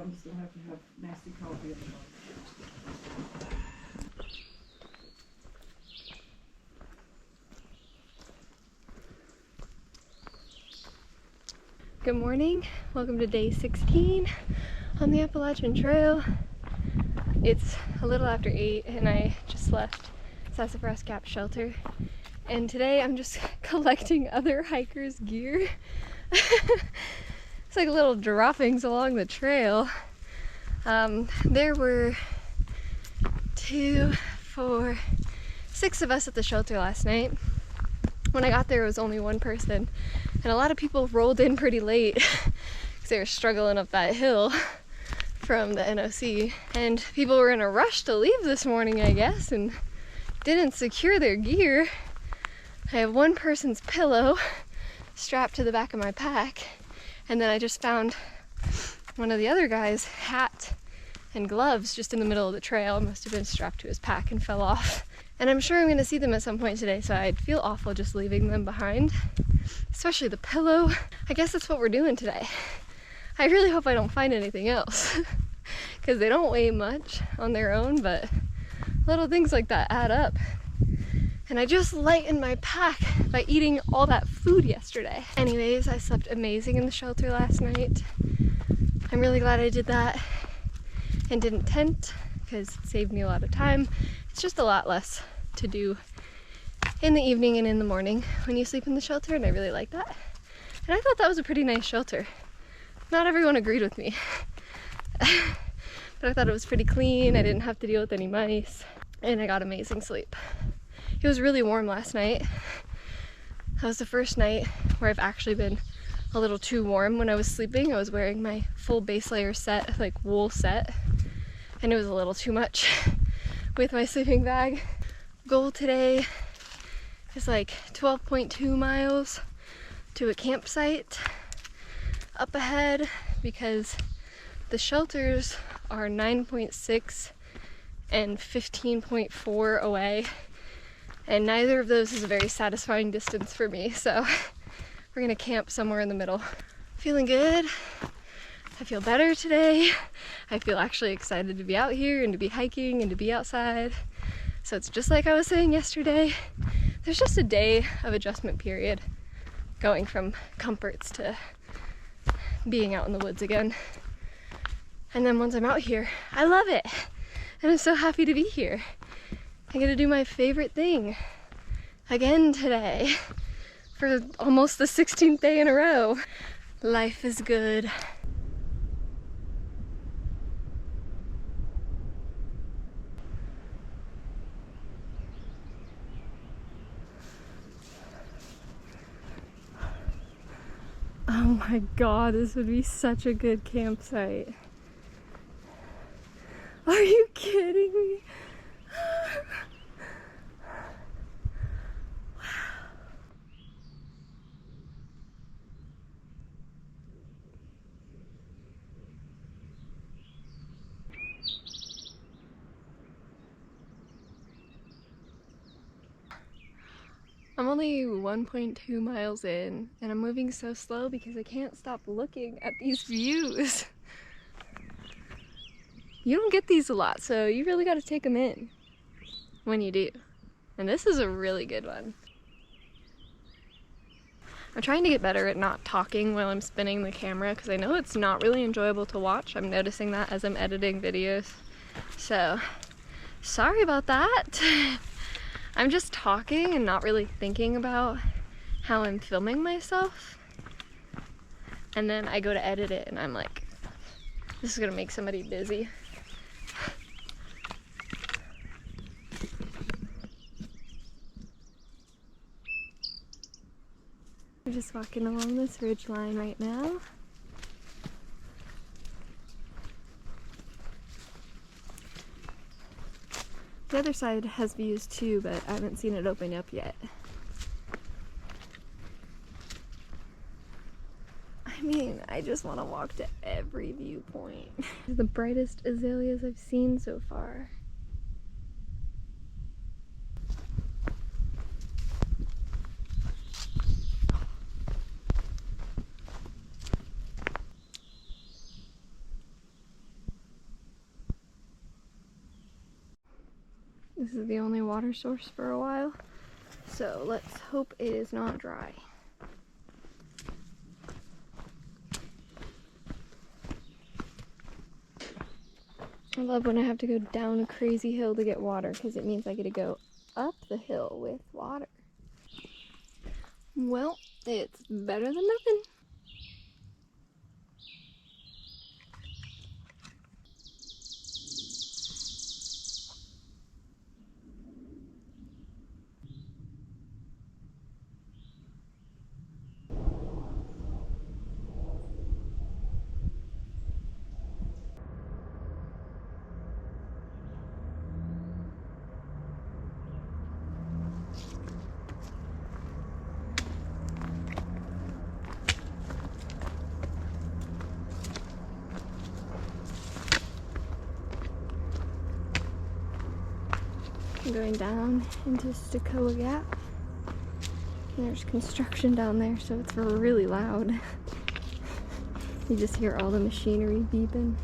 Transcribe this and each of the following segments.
I'm just gonna have to have nasty coffee in the morning. Good morning, welcome to day 16 on the Appalachian Trail. It's a little after 8 and I just left Sassafras Gap Shelter, and today I'm just collecting other hikers' gear. It's like little droppings along the trail. There were 2, 4, 6 of us at the shelter last night. When I got there, it was only one person, and a lot of people rolled in pretty late because they were struggling up that hill from the NOC, and people were in a rush to leave this morning, I guess, and didn't secure their gear. I have one person's pillow strapped to the back of my pack, and then I just found one of the other guys' hat and gloves just in the middle of the trail. It must have been strapped to his pack and fell off. And I'm sure I'm going to see them at some point today, so I'd feel awful just leaving them behind. Especially the pillow. I guess that's what we're doing today. I really hope I don't find anything else, because they don't weigh much on their own, but little things like that add up. And I just lightened my pack by eating all that food yesterday. Anyways, I slept amazing in the shelter last night. I'm really glad I did that and didn't tent, because it saved me a lot of time. It's just a lot less to do in the evening and in the morning when you sleep in the shelter, and I really like that. And I thought that was a pretty nice shelter. Not everyone agreed with me, but I thought it was pretty clean. I didn't have to deal with any mice, and I got amazing sleep. It was really warm last night. That was the first night where I've actually been a little too warm when I was sleeping. I was wearing my full base layer set, like wool set, and it was a little too much with my sleeping bag. Goal today is like 12.2 miles to a campsite up ahead, because the shelters are 9.6 and 15.4 away, and neither of those is a very satisfying distance for me, so we're gonna camp somewhere in the middle. Feeling good. I feel better today. I feel actually excited to be out here and to be hiking and to be outside. So it's just like I was saying yesterday, there's just a day of adjustment period going from comforts to being out in the woods again. And then once I'm out here, I love it. And I'm so happy to be here. I get to do my favorite thing again today for almost the 16th day in a row. Life is good. Oh my god, this would be such a good campsite. Are you kidding me? I'm only 1.2 miles in, and I'm moving so slow because I can't stop looking at these views. You don't get these a lot, so you really got to take them in when you do. And this is a really good one. I'm trying to get better at not talking while I'm spinning the camera, because I know it's not really enjoyable to watch. I'm noticing that as I'm editing videos. So, sorry about that. I'm just talking and not really thinking about how I'm filming myself. And then I go to edit it and I'm like, this is gonna make somebody dizzy. We're just walking along this ridge line right now. The other side has views too, but I haven't seen it open up yet. I mean, I just want to walk to every viewpoint. The brightest azaleas I've seen so far. This is the only water source for a while, so let's hope it is not dry. I love when I have to go down a crazy hill to get water, because it means I get to go up the hill with water. Well, it's better than nothing. I'm going down into Stokoe Gap. And there's construction down there, so it's really loud. You just hear all the machinery beeping.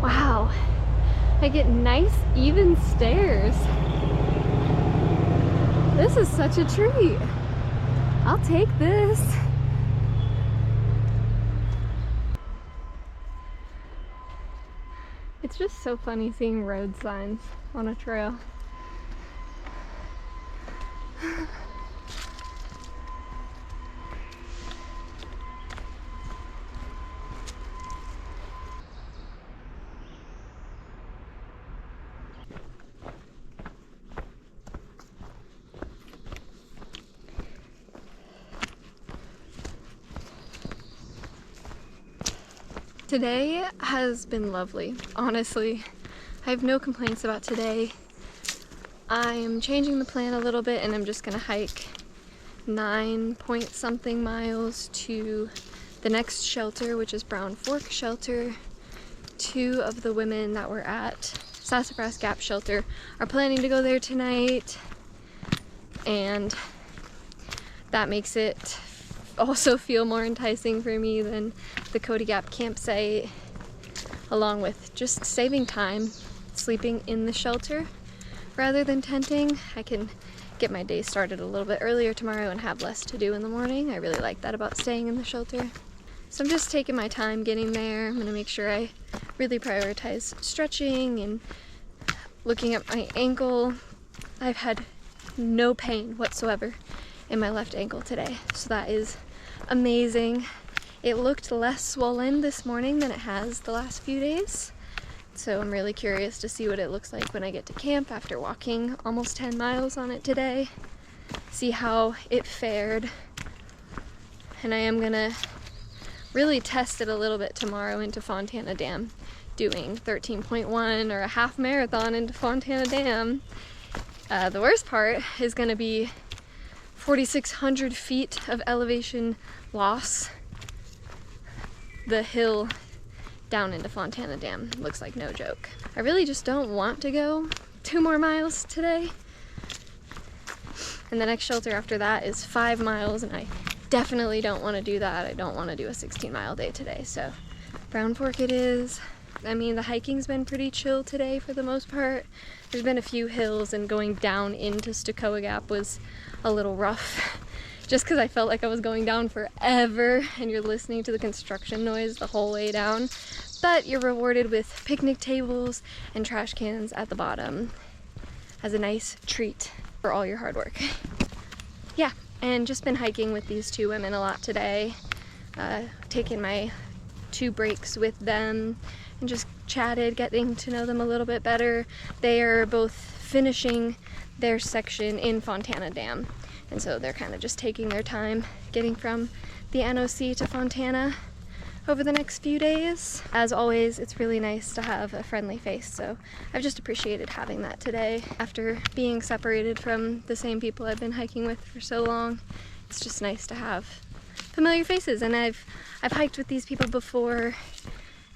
Wow, I get nice even stairs. This is such a treat. I'll take this. It's just so funny seeing road signs on a trail. Today has been lovely, honestly. I have no complaints about today. I'm changing the plan a little bit and I'm just gonna hike 9 point something miles to the next shelter, which is Brown Fork Shelter. 2 of the women that were at Sassafras Gap Shelter are planning to go there tonight, and that makes it also feel more enticing for me than the Cody Gap campsite, along with just saving time sleeping in the shelter rather than tenting. I can get my day started a little bit earlier tomorrow and have less to do in the morning. I really like that about staying in the shelter. So I'm just taking my time getting there. I'm gonna make sure I really prioritize stretching and looking at my ankle. I've had no pain whatsoever in my left ankle today, so that is amazing. It looked less swollen this morning than it has the last few days, so I'm really curious to see what it looks like when I get to camp after walking almost 10 miles on it today, see how it fared. And I am gonna really test it a little bit tomorrow into Fontana Dam, doing 13.1 or a half marathon into Fontana Dam. The worst part is gonna be 4,600 feet of elevation loss. The hill down into Fontana Dam looks like no joke. I really just don't want to go 2 more miles today. And the next shelter after that is 5 miles, and I definitely don't want to do that. I don't want to do a 16-mile day today, so Brown Fork it is. I mean, the hiking's been pretty chill today for the most part. There's been a few hills, and going down into Stokoe Gap was a little rough, just because I felt like I was going down forever, and you're listening to the construction noise the whole way down. But you're rewarded with picnic tables and trash cans at the bottom as a nice treat for all your hard work. Yeah, and just been hiking with these 2 women a lot today, taking my 2 breaks with them and just chatted, getting to know them a little bit better. They are both finishing their section in Fontana Dam, and so they're kind of just taking their time getting from the NOC to Fontana over the next few days. As always, it's really nice to have a friendly face, so I've just appreciated having that today. After being separated from the same people I've been hiking with for so long, it's just nice to have familiar faces. And I've hiked with these people before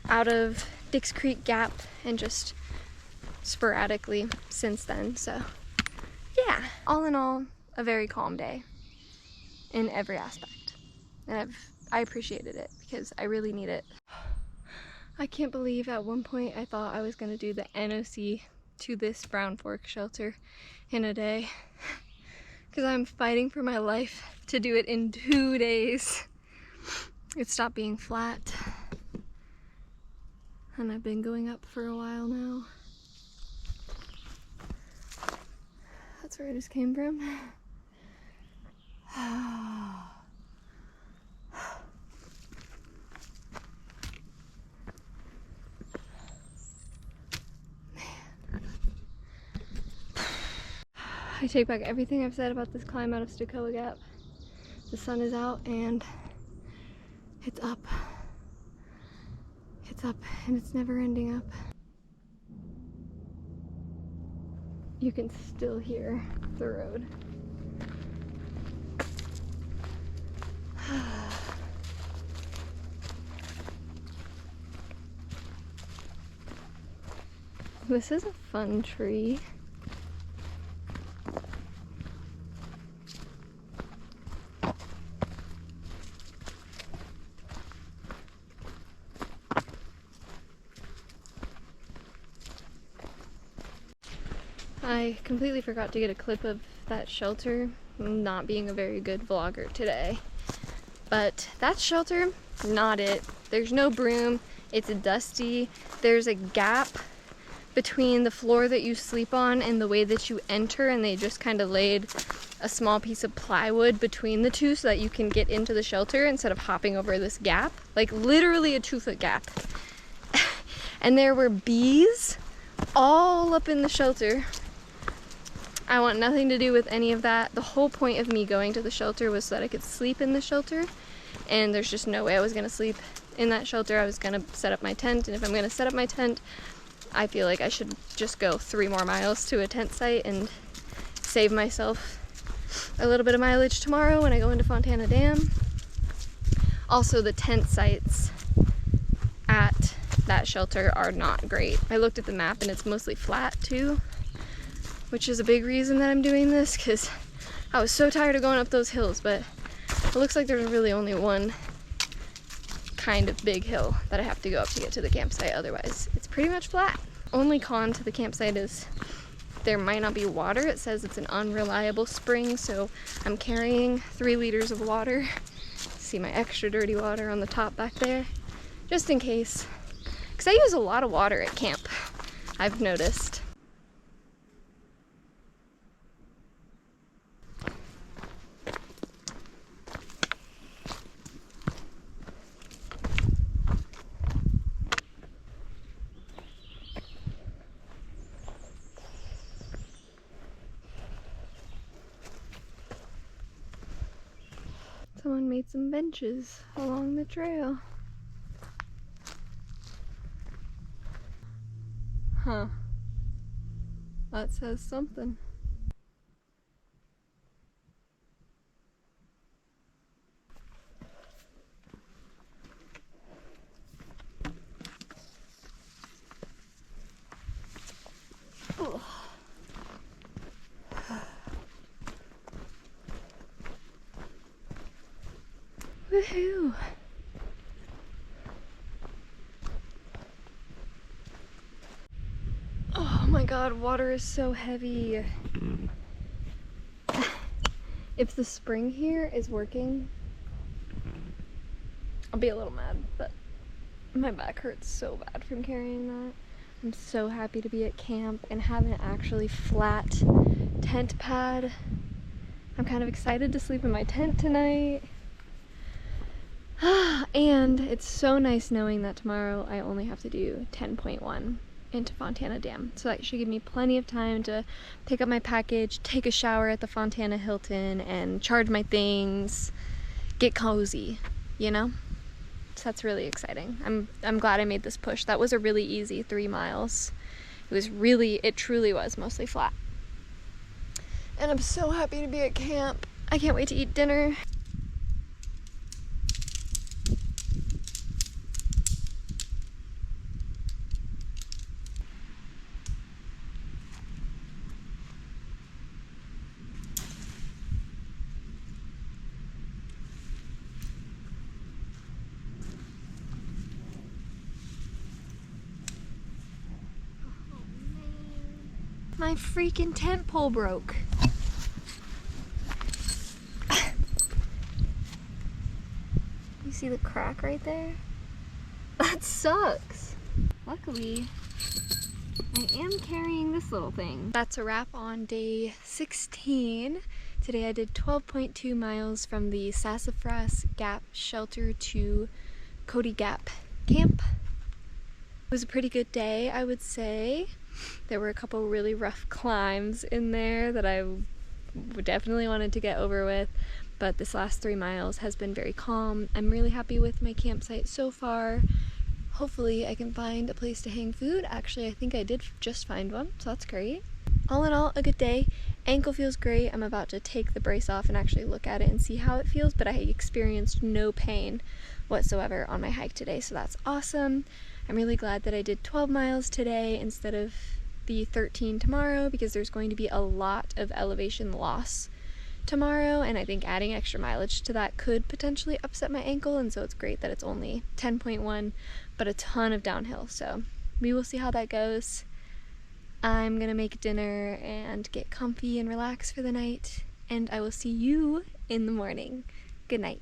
out of Dix Creek Gap and just sporadically since then, so yeah. All in all, a very calm day in every aspect, and I appreciated it because I really need it. I can't believe at one point I thought I was going to do the NOC to this Brown Fork shelter in a day, because I'm fighting for my life to do it in 2 days. It stopped being flat, and I've been going up for a while now. That's where I just came from. I take back everything I've said about this climb out of Stokoe Gap. The sun is out and it's up. It's up and it's never ending up. You can still hear the road. This is a fun tree. I completely forgot to get a clip of that shelter, not being a very good vlogger today. But that shelter, not it. There's no broom, it's dusty, there's a gap between the floor that you sleep on and the way that you enter, and they just kind of laid a small piece of plywood between the two so that you can get into the shelter instead of hopping over this gap. Like literally a 2-foot gap. And there were bees all up in the shelter. I want nothing to do with any of that. The whole point of me going to the shelter was so that I could sleep in the shelter, and there's just no way I was gonna sleep in that shelter. I was gonna set up my tent, and if I'm gonna set up my tent, I feel like I should just go 3 more miles to a tent site and save myself a little bit of mileage tomorrow when I go into Fontana Dam. Also, the tent sites at that shelter are not great. I looked at the map and it's mostly flat too, which is a big reason that I'm doing this, because I was so tired of going up those hills, but it looks like there's really only one kind of big hill that I have to go up to get to the campsite. Otherwise, it's pretty much flat. Only con to the campsite is there might not be water. It says it's an unreliable spring, so I'm carrying 3 liters of water. See my extra dirty water on the top back there, just in case, because I use a lot of water at camp, I've noticed. Someone made some benches along the trail. Huh. That says something. Ugh. Woohoo! Oh my god, water is so heavy. If the spring here is working, I'll be a little mad, but my back hurts so bad from carrying that. I'm so happy to be at camp and have an actually flat tent pad. I'm kind of excited to sleep in my tent tonight. And it's so nice knowing that tomorrow I only have to do 10.1 into Fontana Dam. So that should give me plenty of time to pick up my package, take a shower at the Fontana Hilton, and charge my things, get cozy, you know? So that's really exciting. I'm glad I made this push. That was a really easy 3 miles. It truly was mostly flat. And I'm so happy to be at camp. I can't wait to eat dinner. My freaking tent pole broke. You see the crack right there? That sucks. Luckily, I am carrying this little thing. That's a wrap on day 16. Today I did 12.2 miles from the Sassafras Gap shelter to Cody Gap camp. It was a pretty good day, I would say. There were a couple really rough climbs in there that I definitely wanted to get over with, but this last 3 miles has been very calm. I'm really happy with my campsite so far. Hopefully I can find a place to hang food. Actually, I think I did just find one, so that's great. All in all, a good day. Ankle feels great. I'm about to take the brace off and actually look at it and see how it feels, but I experienced no pain whatsoever on my hike today, so that's awesome. I'm really glad that I did 12 miles today instead of the 13 tomorrow, because there's going to be a lot of elevation loss tomorrow, and I think adding extra mileage to that could potentially upset my ankle, and so it's great that it's only 10.1, but a ton of downhill, so we will see how that goes. I'm gonna make dinner and get comfy and relax for the night, and I will see you in the morning. Good night.